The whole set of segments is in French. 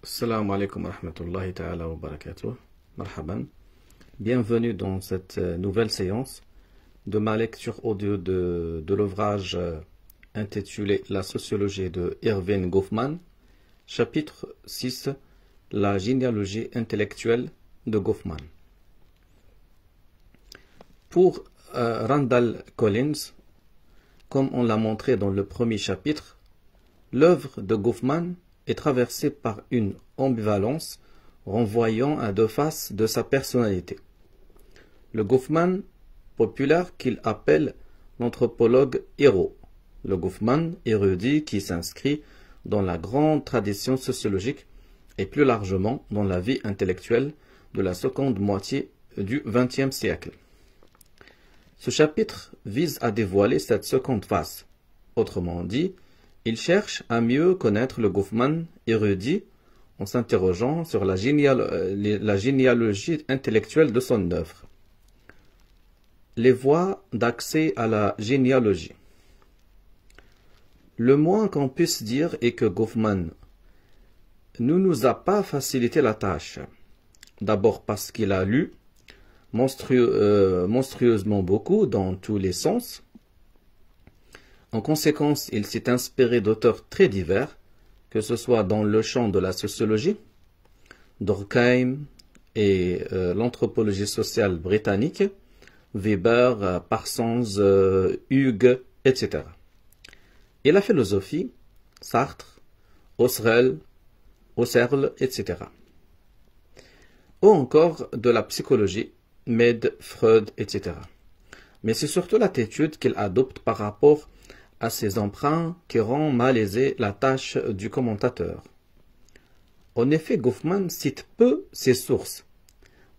Assalamu alaikum wa rahmatullahi ta'ala wa barakatuh. Marhaban. Bienvenue dans cette nouvelle séance de ma lecture audio de l'ouvrage intitulé La sociologie de Erving Goffman, chapitre 6, La généalogie intellectuelle de Goffman. Pour Randall Collins, comme on l'a montré dans le premier chapitre, l'œuvre de Goffman est traversée par une ambivalence renvoyant à deux faces de sa personnalité. Le Goffman populaire qu'il appelle l'anthropologue héros, le Goffman érudit qui s'inscrit dans la grande tradition sociologique et plus largement dans la vie intellectuelle de la seconde moitié du XXe siècle. Ce chapitre vise à dévoiler cette seconde face. Autrement dit, il cherche à mieux connaître le Goffman érudit en s'interrogeant sur la généalogie intellectuelle de son œuvre. Les voies d'accès à la généalogie. Le moins qu'on puisse dire est que Goffman ne nous a pas facilité la tâche. D'abord parce qu'il a lu monstrueusement beaucoup dans tous les sens. En conséquence, il s'est inspiré d'auteurs très divers, que ce soit dans le champ de la sociologie, Durkheim et l'anthropologie sociale britannique, Weber, Parsons, Hugues, etc. Et la philosophie, Sartre, Husserl, etc. Ou encore de la psychologie, Mead, Freud, etc. Mais c'est surtout l'attitude qu'il adopte par rapport à ces emprunts qui rend malaisée la tâche du commentateur. En effet, Goffman cite peu ses sources,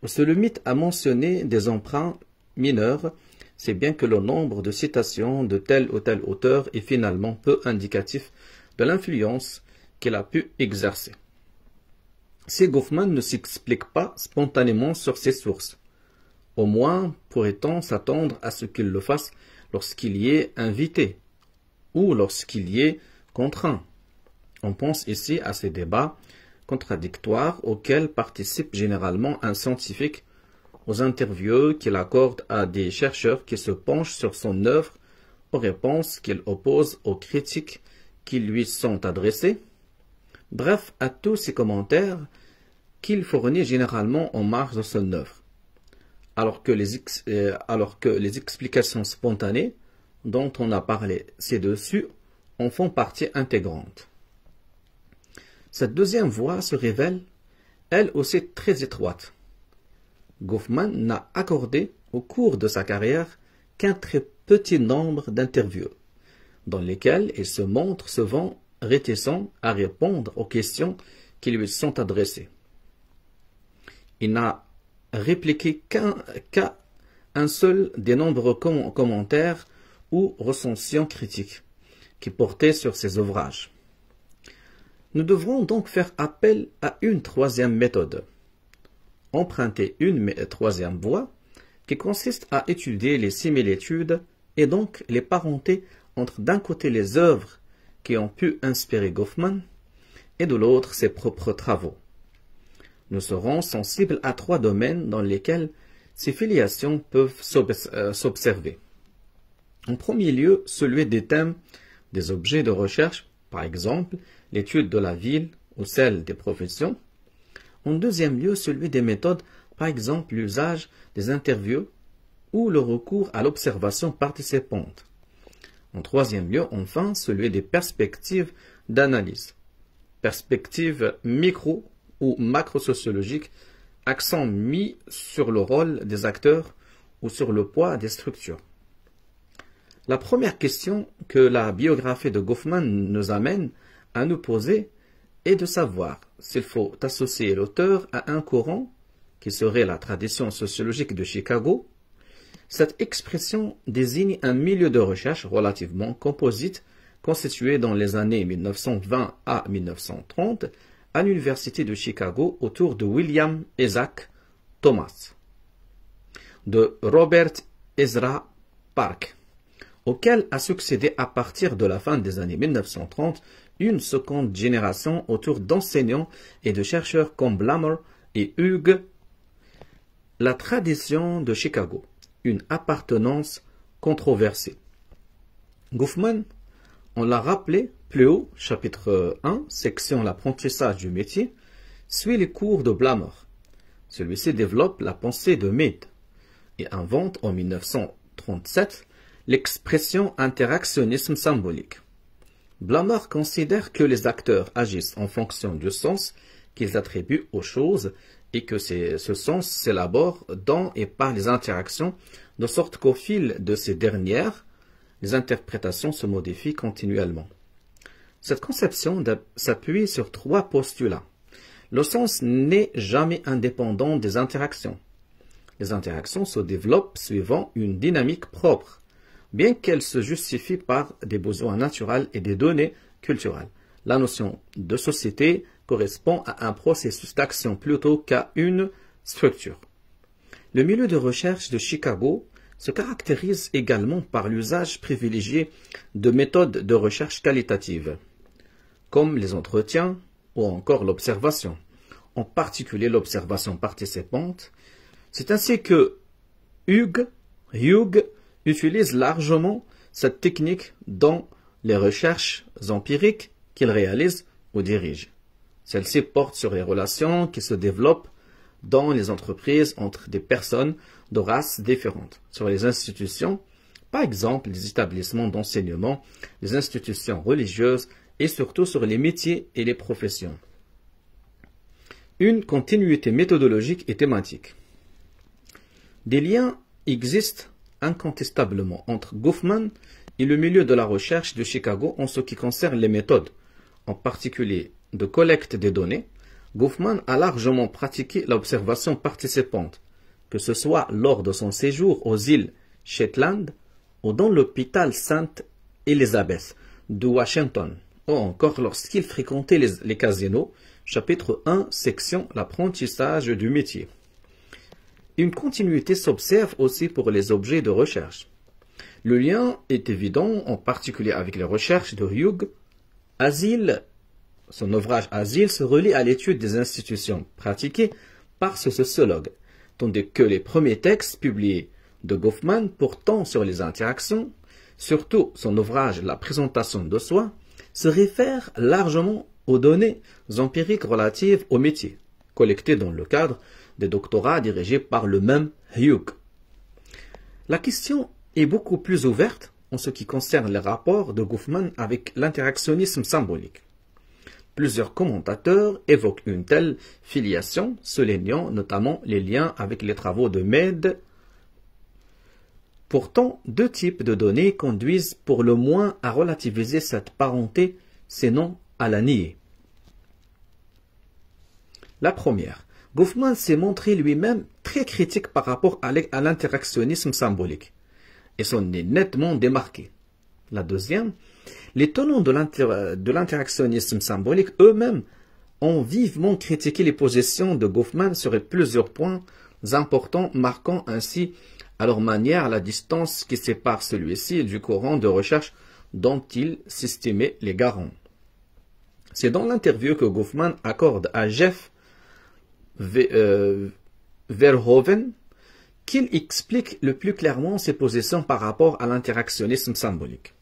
ou se limite à mentionner des emprunts mineurs, c'est bien que le nombre de citations de tel ou tel auteur est finalement peu indicatif de l'influence qu'il a pu exercer. Si Goffman ne s'explique pas spontanément sur ses sources, au moins pourrait-on s'attendre à ce qu'il le fasse lorsqu'il y est invité, ou lorsqu'il y est contraint. On pense ici à ces débats contradictoires auxquels participe généralement un scientifique, aux interviews qu'il accorde à des chercheurs qui se penchent sur son œuvre, aux réponses qu'il oppose aux critiques qui lui sont adressées, bref, à tous ces commentaires qu'il fournit généralement en marge de son œuvre, alors que les explications spontanées dont on a parlé ci-dessus en font partie intégrante. Cette deuxième voie se révèle, elle aussi très étroite. Goffman n'a accordé au cours de sa carrière qu'un très petit nombre d'interviews, dans lesquelles il se montre souvent réticent à répondre aux questions qui lui sont adressées. Il n'a répliqué qu'à un seul des nombreux commentaires ou recensions critiques qui portaient sur ses ouvrages. Nous devrons donc faire appel à une troisième méthode, emprunter une troisième voie qui consiste à étudier les similitudes et donc les parentés entre d'un côté les œuvres qui ont pu inspirer Goffman et de l'autre ses propres travaux. Nous serons sensibles à trois domaines dans lesquels ces filiations peuvent s'observer. En premier lieu, celui des thèmes, des objets de recherche, par exemple l'étude de la ville ou celle des professions. En deuxième lieu, celui des méthodes, par exemple l'usage des interviews ou le recours à l'observation participante. En troisième lieu, enfin, celui des perspectives d'analyse, perspectives micro ou macro-sociologiques, accent mis sur le rôle des acteurs ou sur le poids des structures. La première question que la biographie de Goffman nous amène à nous poser est de savoir s'il faut associer l'auteur à un courant, qui serait la tradition sociologique de Chicago. Cette expression désigne un milieu de recherche relativement composite, constitué dans les années 1920 à 1930 à l'Université de Chicago autour de William Isaac Thomas, de Robert Ezra Park, auquel a succédé à partir de la fin des années 1930 une seconde génération autour d'enseignants et de chercheurs comme Blammer et Hughes. La tradition de Chicago, une appartenance controversée. Goffman, on l'a rappelé plus haut, chapitre 1, section l'apprentissage du métier, suit les cours de Blammer. Celui-ci développe la pensée de Mead et invente en 1937 l'expression interactionnisme symbolique. Blammer considère que les acteurs agissent en fonction du sens qu'ils attribuent aux choses et que ce sens s'élabore dans et par les interactions, de sorte qu'au fil de ces dernières, les interprétations se modifient continuellement. Cette conception s'appuie sur 3 postulats. Le sens n'est jamais indépendant des interactions. Les interactions se développent suivant une dynamique propre, bien qu'elles se justifient par des besoins naturels et des données culturelles. La notion de société correspond à un processus d'action plutôt qu'à une structure. Le milieu de recherche de Chicago se caractérise également par l'usage privilégié de méthodes de recherche qualitatives, comme les entretiens ou encore l'observation, en particulier l'observation participante. C'est ainsi que Hughes utilise largement cette technique dans les recherches empiriques qu'il réalise ou dirige. Celle-ci porte sur les relations qui se développent dans les entreprises entre des personnes de races différentes, sur les institutions, par exemple les établissements d'enseignement, les institutions religieuses et surtout sur les métiers et les professions. Une continuité méthodologique et thématique. Des liens existent incontestablement entre Goffman et le milieu de la recherche de Chicago en ce qui concerne les méthodes, en particulier de collecte des données. Goffman a largement pratiqué l'observation participante, que ce soit lors de son séjour aux îles Shetland ou dans l'hôpital Sainte-Élisabeth de Washington, ou encore lorsqu'il fréquentait les casinos, chapitre 1, section l'apprentissage du métier. Une continuité s'observe aussi pour les objets de recherche. Le lien est évident, en particulier avec les recherches de Hughes. Son ouvrage Asile se relie à l'étude des institutions pratiquées par ce sociologue, tandis que les premiers textes publiés de Goffman portant sur les interactions, surtout son ouvrage La présentation de soi, se réfèrent largement aux données empiriques relatives au métier, collectées dans le cadre des doctorats dirigés par le même Hughes. La question est beaucoup plus ouverte en ce qui concerne les rapports de Goffman avec l'interactionnisme symbolique. Plusieurs commentateurs évoquent une telle filiation, soulignant notamment les liens avec les travaux de Mead. Pourtant, 2 types de données conduisent pour le moins à relativiser cette parenté, sinon à la nier. La première, Goffman s'est montré lui-même très critique par rapport à l'interactionnisme symbolique, et s'en est nettement démarqué. La deuxième, les tenants de l'interactionnisme symbolique eux-mêmes ont vivement critiqué les positions de Goffman sur plusieurs points importants, marquant ainsi à leur manière la distance qui sépare celui-ci du courant de recherche dont il s'estimait les garants. C'est dans l'interview que Goffman accorde à Jeff Verhoeven qu'il explique le plus clairement ses positions par rapport à l'interactionnisme symbolique.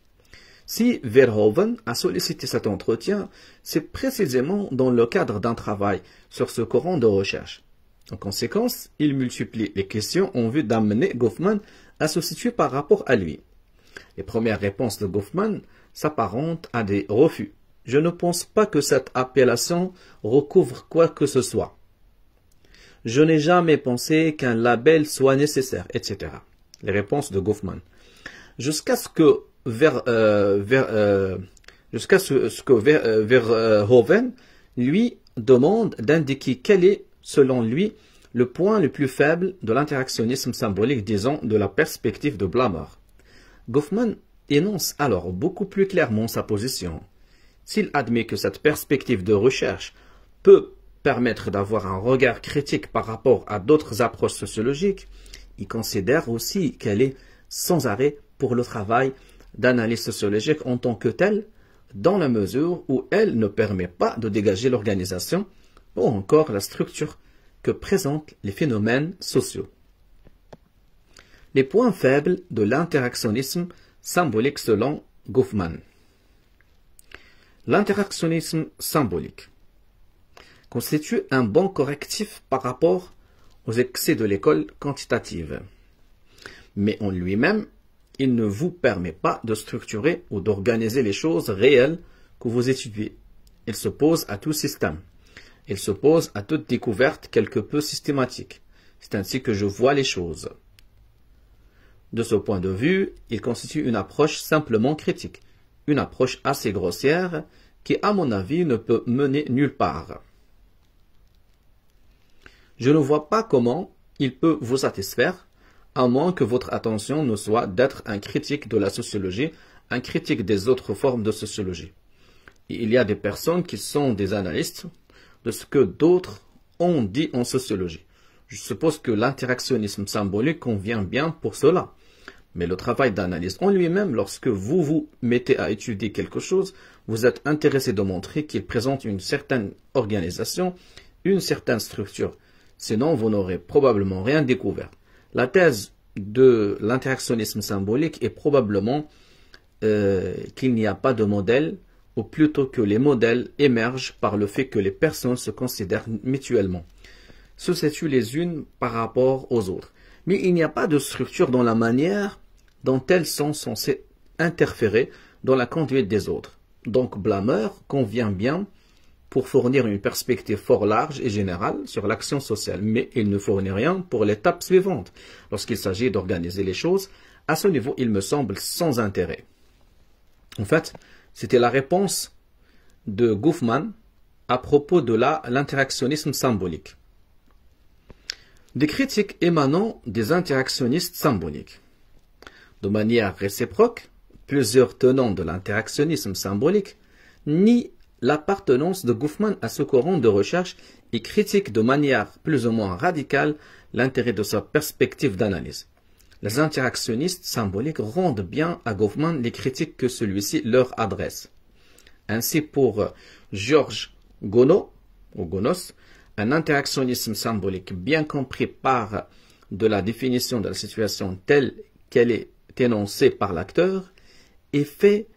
Si Verhoeven a sollicité cet entretien, c'est précisément dans le cadre d'un travail sur ce courant de recherche. En conséquence, il multiplie les questions en vue d'amener Goffman à se situer par rapport à lui. Les premières réponses de Goffman s'apparentent à des refus. Je ne pense pas que cette appellation recouvre quoi que ce soit. Je n'ai jamais pensé qu'un label soit nécessaire, etc. Les réponses de Goffman. Jusqu'à ce que Verhoeven lui demande d'indiquer quel est, selon lui, le point le plus faible de l'interactionnisme symbolique, disons, de la perspective de Blammer. Goffman énonce alors beaucoup plus clairement sa position. S'il admet que cette perspective de recherche peut permettre d'avoir un regard critique par rapport à d'autres approches sociologiques, il considère aussi qu'elle est sans arrêt pour le travail d'analyse sociologique en tant que tel, dans la mesure où elle ne permet pas de dégager l'organisation ou encore la structure que présentent les phénomènes sociaux. Les points faibles de l'interactionnisme symbolique selon Goffman. L'interactionnisme symbolique constitue un bon correctif par rapport aux excès de l'école quantitative. Mais en lui-même, il ne vous permet pas de structurer ou d'organiser les choses réelles que vous étudiez. Il s'oppose à tout système. Il s'oppose à toute découverte quelque peu systématique. C'est ainsi que je vois les choses. De ce point de vue, il constitue une approche simplement critique, une approche assez grossière qui, à mon avis, ne peut mener nulle part. Je ne vois pas comment il peut vous satisfaire, à moins que votre attention ne soit d'être un critique de la sociologie, un critique des autres formes de sociologie. Et il y a des personnes qui sont des analystes de ce que d'autres ont dit en sociologie. Je suppose que l'interactionnisme symbolique convient bien pour cela. Mais le travail d'analyse en lui-même, lorsque vous vous mettez à étudier quelque chose, vous êtes intéressé de montrer qu'il présente une certaine organisation, une certaine structure. Sinon, vous n'aurez probablement rien découvert. La thèse de l'interactionnisme symbolique est probablement qu'il n'y a pas de modèle, ou plutôt que les modèles émergent par le fait que les personnes se considèrent mutuellement, se situent les unes par rapport aux autres. Mais il n'y a pas de structure dans la manière dont elles sont censées interférer dans la conduite des autres. Donc Blameur convient bien pour fournir une perspective fort large et générale sur l'action sociale, mais il ne fournit rien pour l'étape suivante. Lorsqu'il s'agit d'organiser les choses, à ce niveau, il me semble sans intérêt. En fait, c'était la réponse de Goffman à propos de l'interactionnisme symbolique. Des critiques émanant des interactionnistes symboliques. De manière réciproque, plusieurs tenants de l'interactionnisme symbolique nient l'appartenance de Goffman à ce courant de recherche et critiquent de manière plus ou moins radicale l'intérêt de sa perspective d'analyse. Les interactionnistes symboliques rendent bien à Goffman les critiques que celui-ci leur adresse. Ainsi, pour Georges Gonos, un interactionnisme symbolique bien compris part de la définition de la situation telle qu'elle est énoncée par l'acteur et fait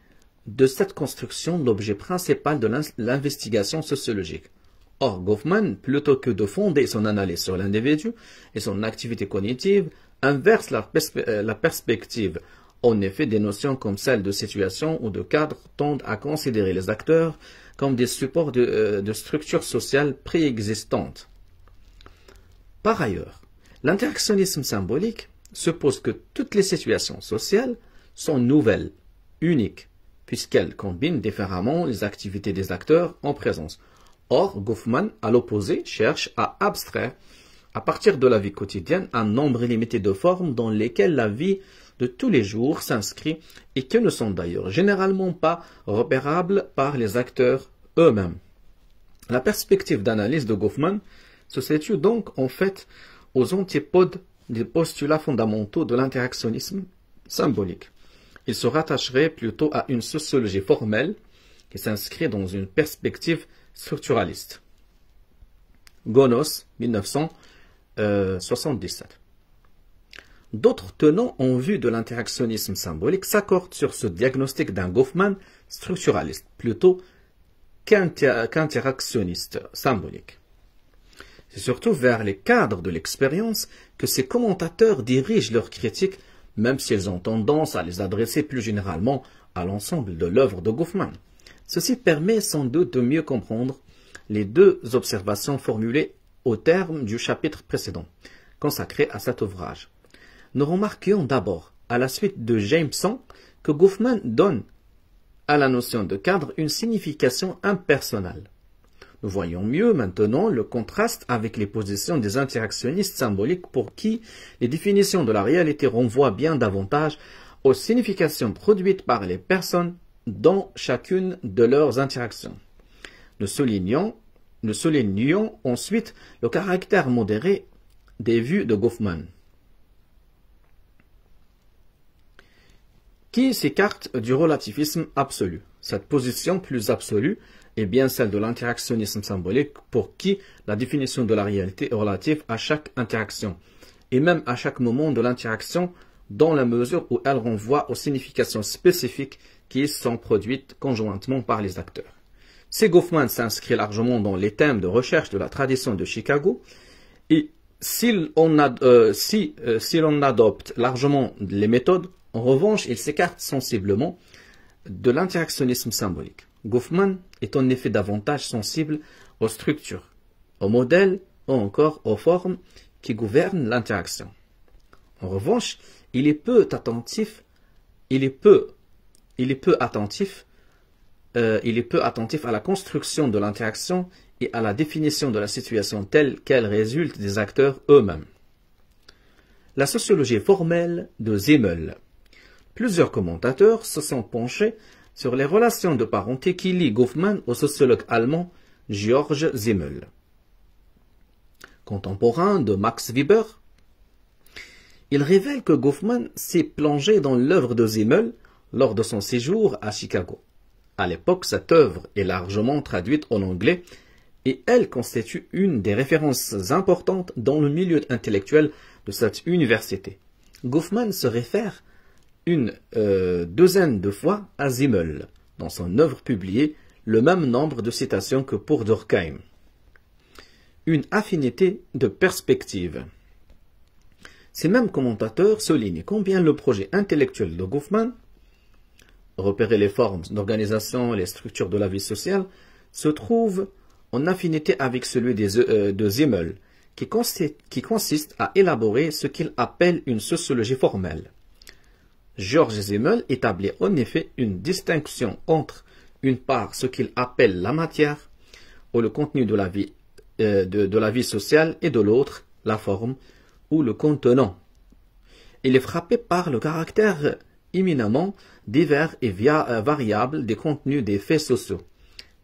de cette construction l'objet principal de l'investigation sociologique. Or, Goffman, plutôt que de fonder son analyse sur l'individu et son activité cognitive, inverse la perspective. En effet, des notions comme celle de situation ou de cadre tendent à considérer les acteurs comme des supports de structures sociales préexistantes. Par ailleurs, l'interactionnisme symbolique suppose que toutes les situations sociales sont nouvelles, uniques, puisqu'elles combinent différemment les activités des acteurs en présence. Or, Goffman, à l'opposé, cherche à abstraire, à partir de la vie quotidienne, un nombre illimité de formes dans lesquelles la vie de tous les jours s'inscrit et qui ne sont d'ailleurs généralement pas repérables par les acteurs eux-mêmes. La perspective d'analyse de Goffman se situe donc en fait aux antipodes des postulats fondamentaux de l'interactionnisme symbolique. Il se rattacherait plutôt à une sociologie formelle qui s'inscrit dans une perspective structuraliste. Gonos, 1977. D'autres tenants en vue de l'interactionnisme symbolique s'accordent sur ce diagnostic d'un Goffman structuraliste, plutôt qu'interactionniste symbolique. C'est surtout vers les cadres de l'expérience que ces commentateurs dirigent leurs critiques, même s'ils ont tendance à les adresser plus généralement à l'ensemble de l'œuvre de Goffman. Ceci permet sans doute de mieux comprendre les deux observations formulées au terme du chapitre précédent, consacré à cet ouvrage. Nous remarquions d'abord, à la suite de Jameson, que Goffman donne à la notion de cadre une signification impersonnelle. Nous voyons mieux maintenant le contraste avec les positions des interactionnistes symboliques pour qui les définitions de la réalité renvoient bien davantage aux significations produites par les personnes dans chacune de leurs interactions. Nous soulignons ensuite le caractère modéré des vues de Goffman, qui s'écarte du relativisme absolu. Cette position plus absolue est bien celle de l'interactionnisme symbolique pour qui la définition de la réalité est relative à chaque interaction et même à chaque moment de l'interaction dans la mesure où elle renvoie aux significations spécifiques qui sont produites conjointement par les acteurs. Si Goffman s'inscrit largement dans les thèmes de recherche de la tradition de Chicago, et si l'on adopte largement les méthodes, en revanche, il s'écarte sensiblement de l'interactionnisme symbolique. Goffman est en effet davantage sensible aux structures, aux modèles ou encore aux formes qui gouvernent l'interaction. En revanche, il est peu attentif à la construction de l'interaction et à la définition de la situation telle qu'elle résulte des acteurs eux-mêmes. La sociologie formelle de Simmel. Plusieurs commentateurs se sont penchés sur les relations de parenté qui lient Goffman au sociologue allemand Georg Simmel. Contemporain de Max Weber, il révèle que Goffman s'est plongé dans l'œuvre de Simmel lors de son séjour à Chicago. À l'époque, cette œuvre est largement traduite en anglais et elle constitue une des références importantes dans le milieu intellectuel de cette université. Goffman se réfère une douzaine de fois à Simmel dans son œuvre publiée, le même nombre de citations que pour Durkheim. Une affinité de perspective. Ces mêmes commentateurs soulignent combien le projet intellectuel de Goffman, repérer les formes d'organisation, les structures de la vie sociale, se trouve en affinité avec celui de Simmel, qui consiste à élaborer ce qu'il appelle une sociologie formelle. Georg Simmel établit en effet une distinction entre, une part, ce qu'il appelle la matière, ou le contenu de la vie sociale, et de l'autre, la forme, ou le contenant. Il est frappé par le caractère éminemment divers et variable des contenus des faits sociaux,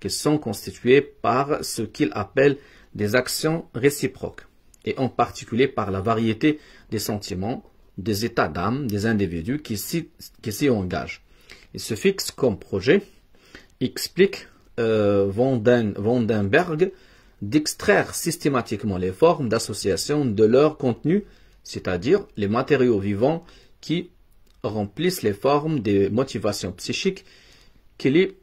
qui sont constitués par ce qu'il appelle des actions réciproques, et en particulier par la variété des sentiments, des états d'âme des individus qui s'y engagent. Il se fixe comme projet, explique Vandenberg, d'extraire systématiquement les formes d'association de leur contenu, c'est-à-dire les matériaux vivants qui remplissent les formes des motivations psychiques qui les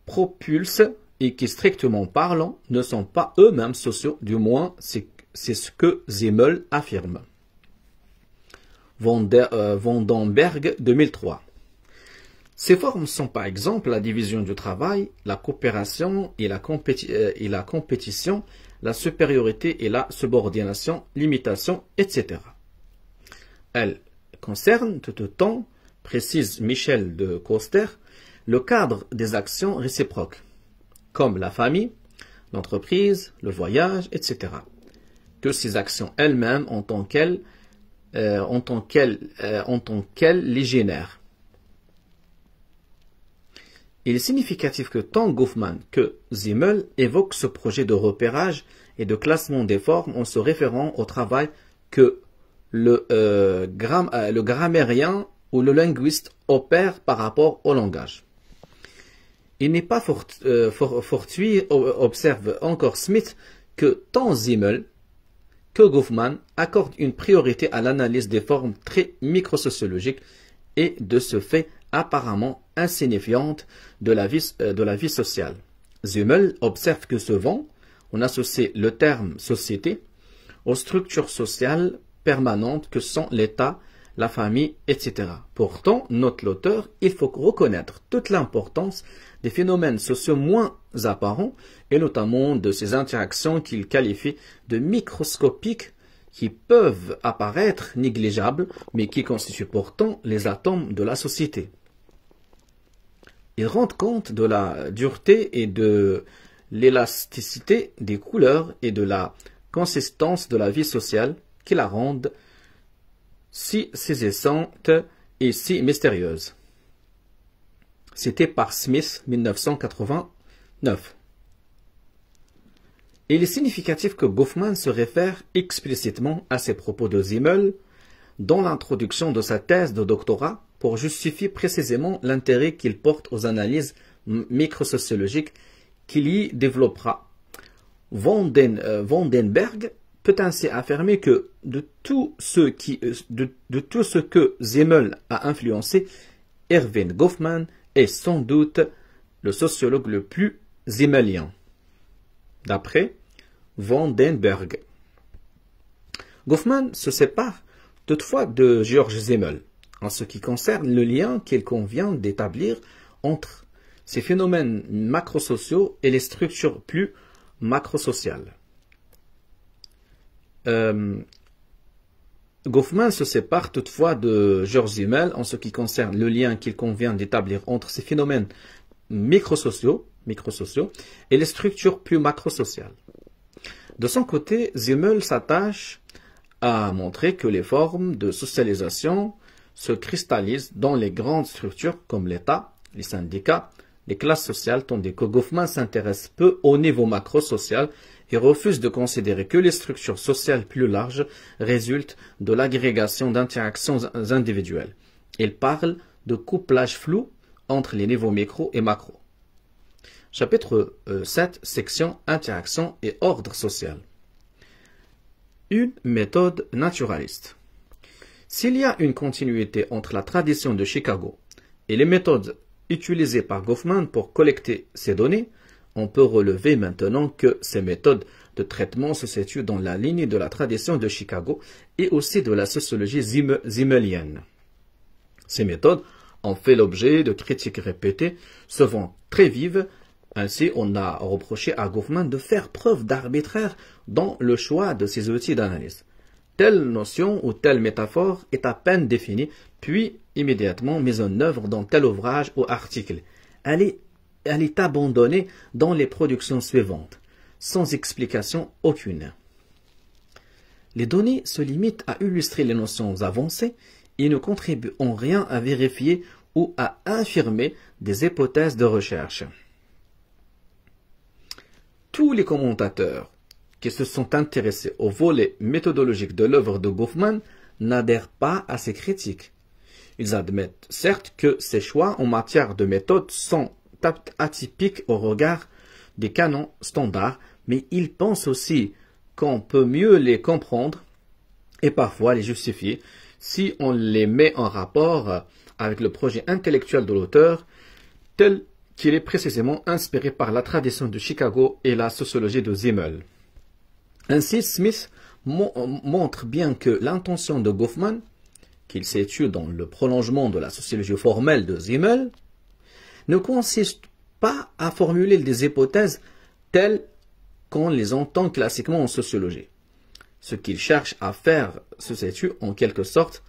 propulsent et qui, strictement parlant, ne sont pas eux-mêmes sociaux, du moins c'est ce que Simmel affirme. Vandenberg 2003. Ces formes sont par exemple la division du travail, la coopération et la compétition, la supériorité et la subordination, l'imitation, etc. Elles concernent tout autant, précise Michel de Coster, le cadre des actions réciproques, comme la famille, l'entreprise, le voyage, etc., que ces actions elles-mêmes en tant qu'elles les génèrent. Il est significatif que tant Goffman que Simmel évoquent ce projet de repérage et de classement des formes en se référant au travail que le grammairien ou le linguiste opère par rapport au langage. Il n'est pas fortuit, observe encore Smith, que tant Simmel que Goffman accordent une priorité à l'analyse des formes très microsociologiques et de ce fait apparemment insignifiantes de la vie sociale. Simmel observe que souvent on associe le terme société aux structures sociales permanentes que sont l'État, la famille, etc. Pourtant, note l'auteur, il faut reconnaître toute l'importance des phénomènes sociaux moins apparents et notamment de ces interactions qu'il qualifie de microscopiques qui peuvent apparaître négligeables mais qui constituent pourtant les atomes de la société. Il rend compte de la dureté et de l'élasticité des couleurs et de la consistance de la vie sociale qui la rendent si saisissante et si mystérieuse. Cité par Smith, 1989. Il est significatif que Goffman se réfère explicitement à ces propos de Simmel dans l'introduction de sa thèse de doctorat pour justifier précisément l'intérêt qu'il porte aux analyses microsociologique qu'il y développera. Vandenberg peut ainsi affirmer que de tout ce que Simmel a influencé, Erving Goffman est sans doute le sociologue le plus simmelien, d'après Vandenberg. Goffman se sépare toutefois de George Simmel en ce qui concerne le lien qu'il convient d'établir entre ces phénomènes macrosociaux et les structures plus macrosociales. Goffman se sépare toutefois de George Simmel en ce qui concerne le lien qu'il convient d'établir entre ces phénomènes microsociaux et les structures plus macrosociales. De son côté, Simmel s'attache à montrer que les formes de socialisation se cristallisent dans les grandes structures comme l'État, les syndicats, les classes sociales, tandis que Goffman s'intéresse peu au niveau macrosocial et refuse de considérer que les structures sociales plus larges résultent de l'agrégation d'interactions individuelles. Il parle de couplage flou entre les niveaux micro et macro. Chapitre 7, section Interaction et ordre social. Une méthode naturaliste. S'il y a une continuité entre la tradition de Chicago et les méthodes utilisées par Goffman pour collecter ces données, on peut relever maintenant que ces méthodes de traitement se situent dans la ligne de la tradition de Chicago et aussi de la sociologie simmelienne. Ces méthodes ont fait l'objet de critiques répétées, souvent très vives. Ainsi, on a reproché à Goffman de faire preuve d'arbitraire dans le choix de ses outils d'analyse. Telle notion ou telle métaphore est à peine définie, puis immédiatement mise en œuvre dans tel ouvrage ou article. Elle est abandonnée dans les productions suivantes, sans explication aucune. Les données se limitent à illustrer les notions avancées et ne contribuent en rien à vérifier ou à affirmer des hypothèses de recherche. Tous les commentateurs qui se sont intéressés au volet méthodologique de l'œuvre de Goffman n'adhèrent pas à ces critiques. Ils admettent certes que ces choix en matière de méthode sont atypiques au regard des canons standards, mais ils pensent aussi qu'on peut mieux les comprendre et parfois les justifier si on les met en rapport avec le projet intellectuel de l'auteur, tel qu'il est précisément inspiré par la tradition de Chicago et la sociologie de Simmel. Ainsi, Smith montre bien que l'intention de Goffman, qu'il situe dans le prolongement de la sociologie formelle de Simmel, ne consiste pas à formuler des hypothèses telles qu'on les entend classiquement en sociologie. Ce qu'il cherche à faire se situe en quelque sorte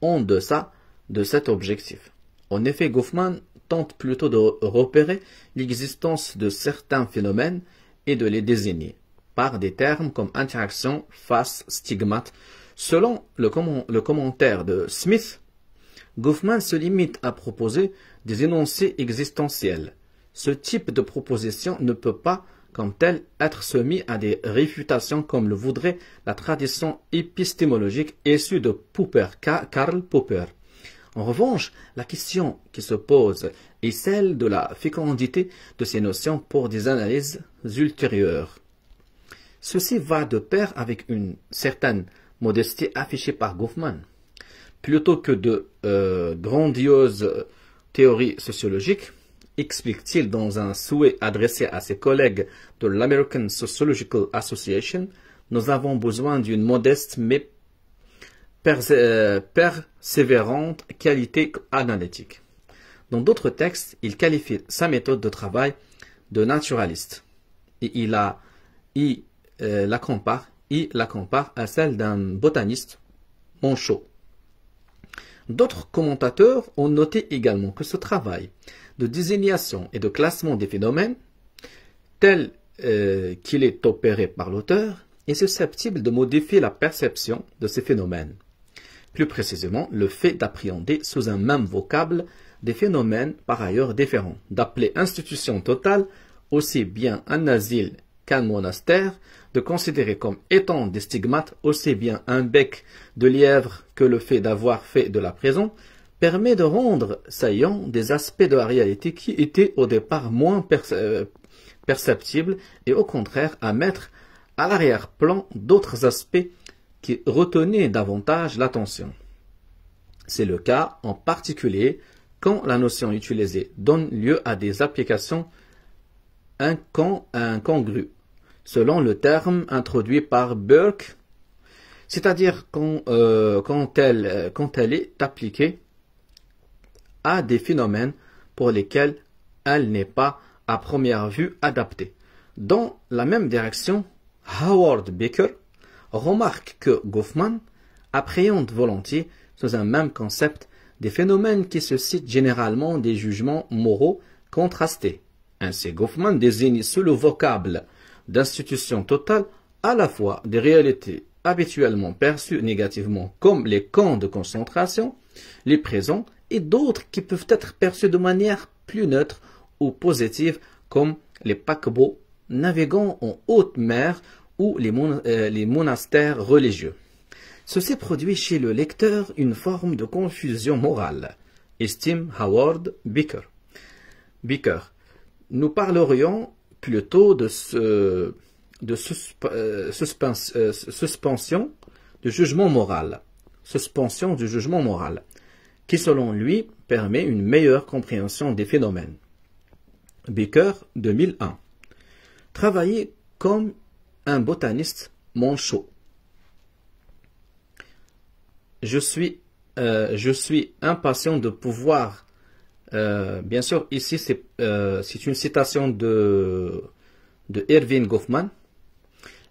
en deçà de cet objectif. En effet, Goffman tente plutôt de repérer l'existence de certains phénomènes et de les désigner par des termes comme interaction, face, stigmate. Selon le commentaire de Smith, Goffman se limite à proposer des énoncés existentiels. Ce type de proposition ne peut pas, comme tel, être soumis à des réfutations comme le voudrait la tradition épistémologique issue de Karl Popper. En revanche, la question qui se pose est celle de la fécondité de ces notions pour des analyses ultérieures. Ceci va de pair avec une certaine modestie affichée par Goffman. Plutôt que de grandioses théories sociologiques, explique-t-il dans un souhait adressé à ses collègues de l'American Sociological Association, nous avons besoin d'une modeste mais persévérante qualité analytique. Dans d'autres textes, il qualifie sa méthode de travail de naturaliste et il la compare à celle d'un botaniste manchot. D'autres commentateurs ont noté également que ce travail de désignation et de classement des phénomènes, tel qu'il est opéré par l'auteur, est susceptible de modifier la perception de ces phénomènes. Plus précisément, le fait d'appréhender sous un même vocable des phénomènes par ailleurs différents, d'appeler institution totale aussi bien un asile qu'un monastère, de considérer comme étant des stigmates aussi bien un bec de lièvre que le fait d'avoir fait de la prison, permet de rendre saillants des aspects de la réalité qui étaient au départ moins perceptibles et au contraire à mettre à l'arrière-plan d'autres aspects qui retenaient davantage l'attention. C'est le cas en particulier quand la notion utilisée donne lieu à des applications incongrues, selon le terme introduit par Burke, c'est-à-dire quand elle est appliquée à des phénomènes pour lesquels elle n'est pas à première vue adaptée. Dans la même direction, Howard Baker remarque que Goffman appréhende volontiers sous un même concept des phénomènes qui suscitent généralement des jugements moraux contrastés. Ainsi, Goffman désigne sous le vocable d'institution totale à la fois des réalités habituellement perçues négativement comme les camps de concentration, les prisons, et d'autres qui peuvent être perçues de manière plus neutre ou positive comme les paquebots naviguant en haute mer ou les monastères religieux. Ceci produit chez le lecteur une forme de confusion morale, estime Howard Baker. Nous parlerions plutôt de suspension du jugement moral. Suspension du jugement moral, qui selon lui permet une meilleure compréhension des phénomènes. Baker, 2001. Travailler comme un botaniste manchot. Je suis impatient de pouvoir, bien sûr ici c'est une citation de Erving Goffman.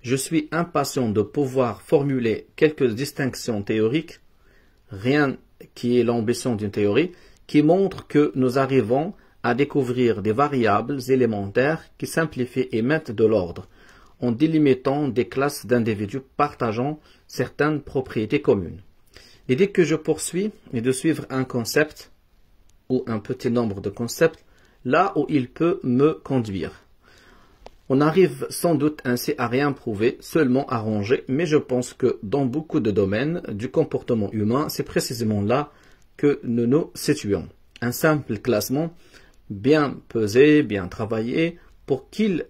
Je suis impatient de pouvoir formuler quelques distinctions théoriques, rien qui est l'ambition d'une théorie, qui montre que nous arrivons à découvrir des variables élémentaires qui simplifient et mettent de l'ordre, en délimitant des classes d'individus partageant certaines propriétés communes. L'idée que je poursuis est de suivre un concept ou un petit nombre de concepts là où il peut me conduire. On arrive sans doute ainsi à rien prouver, seulement à ranger, mais je pense que dans beaucoup de domaines du comportement humain, c'est précisément là que nous nous situons. Un simple classement bien pesé, bien travaillé, pour qu'il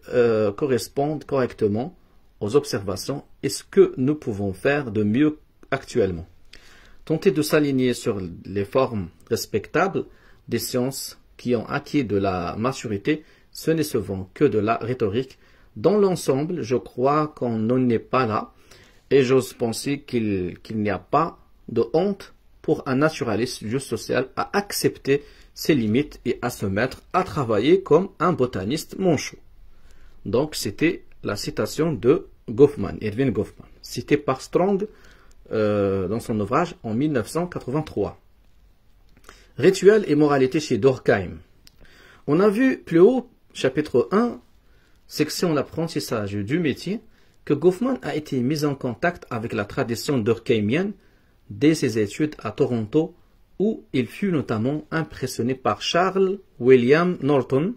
corresponde correctement aux observations et ce que nous pouvons faire de mieux actuellement. Tenter de s'aligner sur les formes respectables des sciences qui ont acquis de la maturité, ce n'est souvent que de la rhétorique. Dans l'ensemble, je crois qu'on n'en est pas là, et j'ose penser qu'il n'y a pas de honte pour un naturaliste du social à accepter ses limites et à se mettre à travailler comme un botaniste manchot. Donc c'était la citation de Goffman, Erving Goffman, citée par Strong dans son ouvrage en 1983. Rituel et moralité chez Durkheim. On a vu plus haut, chapitre 1, section l'apprentissage du métier, que Goffman a été mis en contact avec la tradition durkheimienne dès ses études à Toronto, où il fut notamment impressionné par Charles William Norton,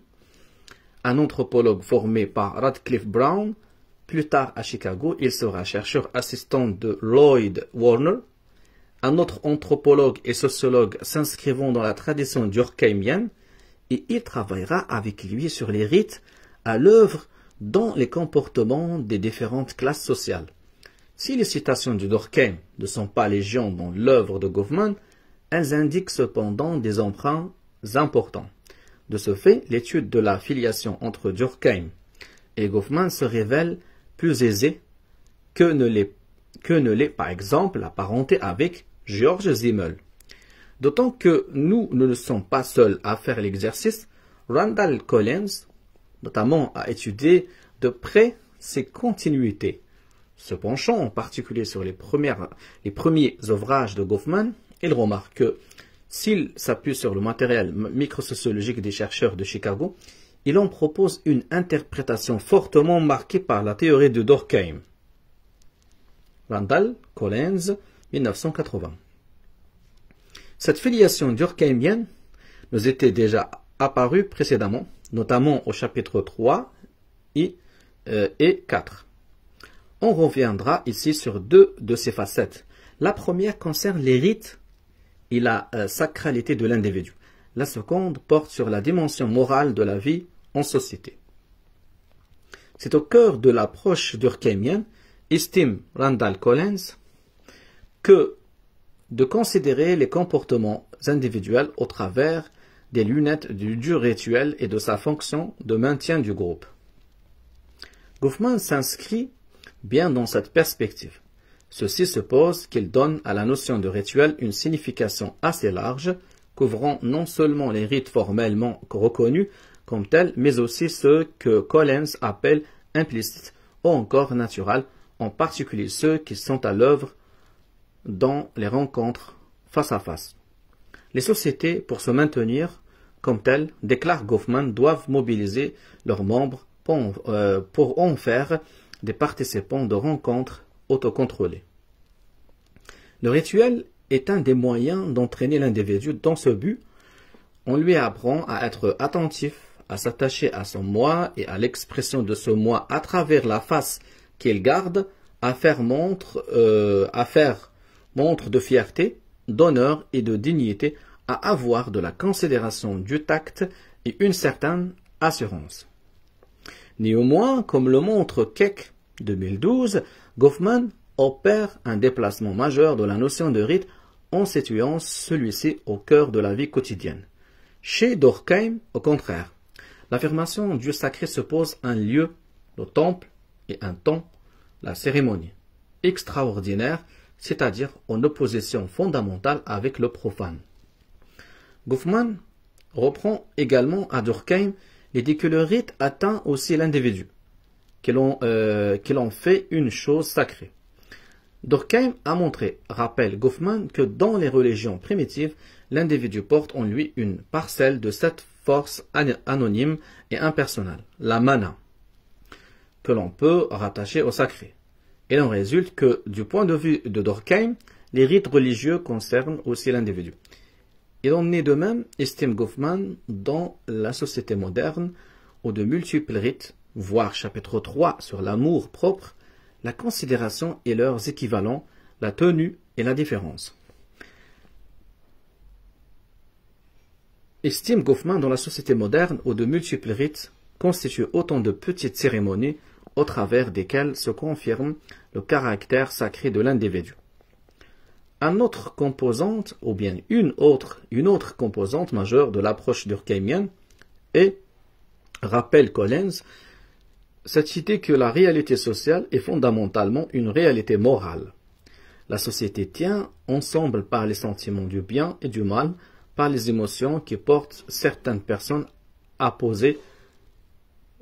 un anthropologue formé par Radcliffe Brown. Plus tard à Chicago, il sera chercheur assistant de Lloyd Warner. Un autre anthropologue et sociologue s'inscrivant dans la tradition durkheimienne, et il travaillera avec lui sur les rites à l'œuvre dans les comportements des différentes classes sociales. Si les citations du Durkheim ne sont pas légion dans l'œuvre de Goffman, elles indiquent cependant des emprunts importants. De ce fait, l'étude de la filiation entre Durkheim et Goffman se révèle plus aisée que ne l'est par exemple la parenté avec George Simmel. D'autant que nous ne sommes pas seuls à faire l'exercice. Randall Collins, notamment, a étudié de près ces continuités. Se penchant en particulier sur les premiers ouvrages de Goffman, il remarque que s'il s'appuie sur le matériel microsociologique des chercheurs de Chicago, il en propose une interprétation fortement marquée par la théorie de Durkheim. Randall Collins, 1980. Cette filiation durkheimienne nous était déjà apparue précédemment, notamment au chapitre 3 et 4. On reviendra ici sur deux de ces facettes. La première concerne les rites et la sacralité de l'individu. La seconde porte sur la dimension morale de la vie en société. C'est au cœur de l'approche durkheimienne, estime Randall Collins, que de considérer les comportements individuels au travers des lunettes du rituel et de sa fonction de maintien du groupe. Goffman s'inscrit bien dans cette perspective. Ceci suppose qu'il donne à la notion de rituel une signification assez large, couvrant non seulement les rites formellement reconnus comme tels, mais aussi ceux que Collins appelle implicites ou encore naturels, en particulier ceux qui sont à l'œuvre dans les rencontres face à face. Les sociétés, pour se maintenir comme telles, déclare Goffman, doivent mobiliser leurs membres pour en faire des participants de rencontres autocontrôlées. Le rituel est un des moyens d'entraîner l'individu dans ce but. On lui apprend à être attentif, à s'attacher à son moi et à l'expression de ce moi à travers la face qu'il garde, à faire montre de fierté, d'honneur et de dignité, à avoir de la considération, du tact et une certaine assurance. Néanmoins, comme le montre Keck 2012, Goffman opère un déplacement majeur de la notion de rite en situant celui-ci au cœur de la vie quotidienne. Chez Durkheim, au contraire, l'affirmation du sacré suppose un lieu, le temple, et un temps, la cérémonie, extraordinaire, c'est-à-dire en opposition fondamentale avec le profane. Goffman reprend également à Durkheim l'idée que le rite atteint aussi l'individu, qu'il en fait une chose sacrée. Durkheim a montré, rappelle Goffman, que dans les religions primitives, l'individu porte en lui une parcelle de cette force anonyme et impersonnelle, la mana, que l'on peut rattacher au sacré. Il en résulte que, du point de vue de Durkheim, les rites religieux concernent aussi l'individu. Il en est de même, estime Goffman, dans la société moderne, où de multiples rites, voire chapitre 3 sur l'amour propre, la considération et leurs équivalents, la tenue et la différence. Estime Goffman, dans la société moderne, où de multiples rites constituent autant de petites cérémonies au travers desquelles se confirme le caractère sacré de l'individu. Une autre composante composante majeure de l'approche durkheimienne est, rappelle Collins, cette idée que la réalité sociale est fondamentalement une réalité morale. La société tient ensemble par les sentiments du bien et du mal, par les émotions qui portent certaines personnes à poser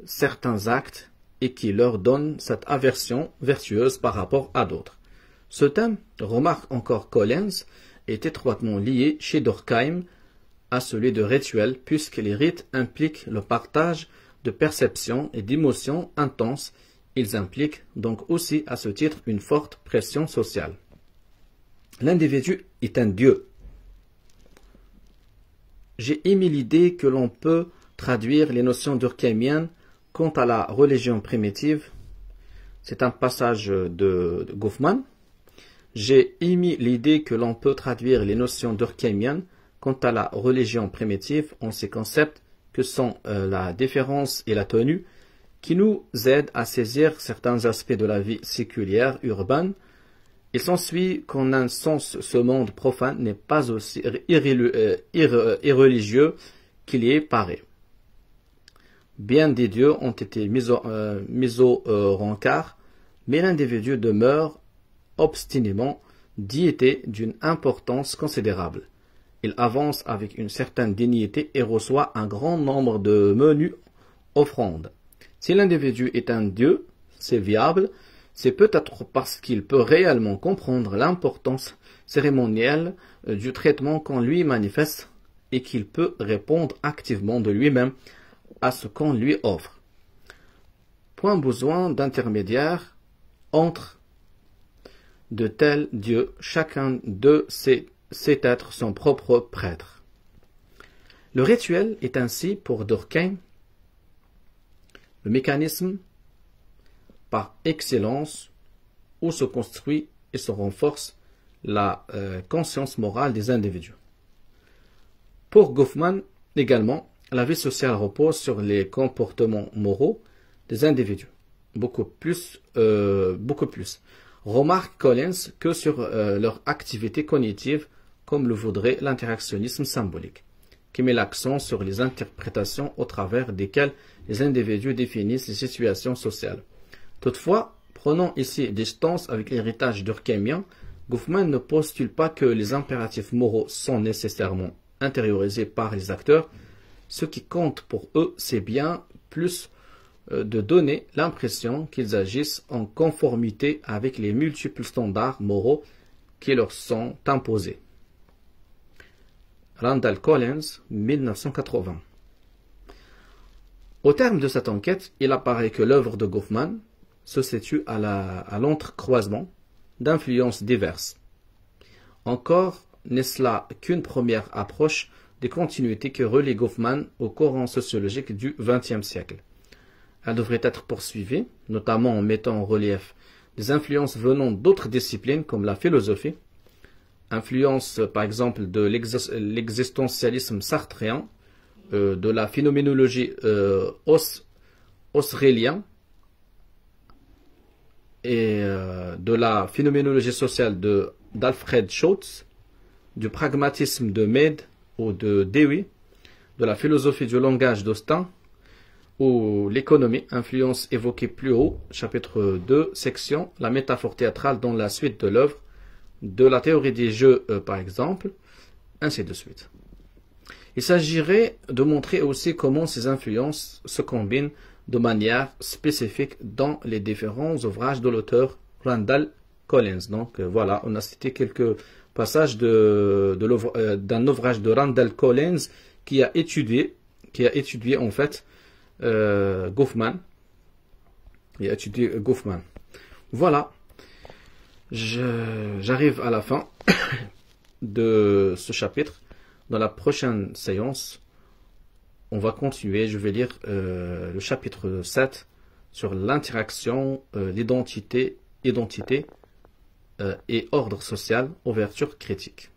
certains actes et qui leur donnent cette aversion vertueuse par rapport à d'autres. Ce thème, remarque encore Collins, est étroitement lié chez Durkheim à celui de rituel, puisque les rites impliquent le partage de perceptions et d'émotions intenses. Ils impliquent donc aussi à ce titre une forte pression sociale. L'individu est un dieu. J'ai émis l'idée que l'on peut traduire les notions durkheimiennes quant à la religion primitive. C'est un passage de Goffman. J'ai émis l'idée que l'on peut traduire les notions durkheimiennes quant à la religion primitive en ces concepts que sont la différence et la tenue, qui nous aident à saisir certains aspects de la vie séculière urbaine. Il s'ensuit qu'en un sens, ce monde profane n'est pas aussi irreligieux qu'il y paraît. Bien des dieux ont été mis au rencard, mais l'individu demeure obstinément diété d'une importance considérable. Il avance avec une certaine dignité et reçoit un grand nombre de menues offrandes. Si l'individu est un dieu, c'est viable, c'est peut-être parce qu'il peut réellement comprendre l'importance cérémonielle du traitement qu'on lui manifeste et qu'il peut répondre activement de lui-même à ce qu'on lui offre. Point besoin d'intermédiaire entre de tels dieux, chacun d'eux sait être son propre prêtre. Le rituel est ainsi, pour Durkheim, le mécanisme par excellence où se construit et se renforce la conscience morale des individus. Pour Goffman, également, la vie sociale repose sur les comportements moraux des individus, beaucoup plus. Remarque Collins que sur leur activité cognitive, comme le voudrait l'interactionnisme symbolique, qui met l'accent sur les interprétations au travers desquelles les individus définissent les situations sociales. Toutefois, prenons ici distance avec l'héritage durkheimien, Goffman ne postule pas que les impératifs moraux sont nécessairement intériorisés par les acteurs. Ce qui compte pour eux, c'est bien plus de donner l'impression qu'ils agissent en conformité avec les multiples standards moraux qui leur sont imposés. Randall Collins, 1980. Au terme de cette enquête, il apparaît que l'œuvre de Goffman se situe à l'entrecroisement d'influences diverses. Encore n'est-ce là qu'une première approche des continuités que relie Goffman au courant sociologique du XXe siècle. Elle devrait être poursuivie, notamment en mettant en relief des influences venant d'autres disciplines comme la philosophie, influence par exemple de l'existentialisme sartrien, de la phénoménologie husserlienne et de la phénoménologie sociale d'Alfred Schultz, du pragmatisme de Mead ou de Dewey, de la philosophie du langage d'Austin, ou l'économie, influence évoquée plus haut, chapitre 2, section, la métaphore théâtrale dans la suite de l'œuvre, de la théorie des jeux par exemple, ainsi de suite. Il s'agirait de montrer aussi comment ces influences se combinent de manière spécifique dans les différents ouvrages de l'auteur Randall Collins. Donc voilà, on a cité quelques passages d'un ouvrage de Randall Collins qui a étudié en fait Goffman. Il a étudié Goffman. Voilà, j'arrive à la fin de ce chapitre. Dans la prochaine séance, on va continuer. Je vais lire le chapitre 7 sur l'interaction, l'identité et ordre social, ouverture critique.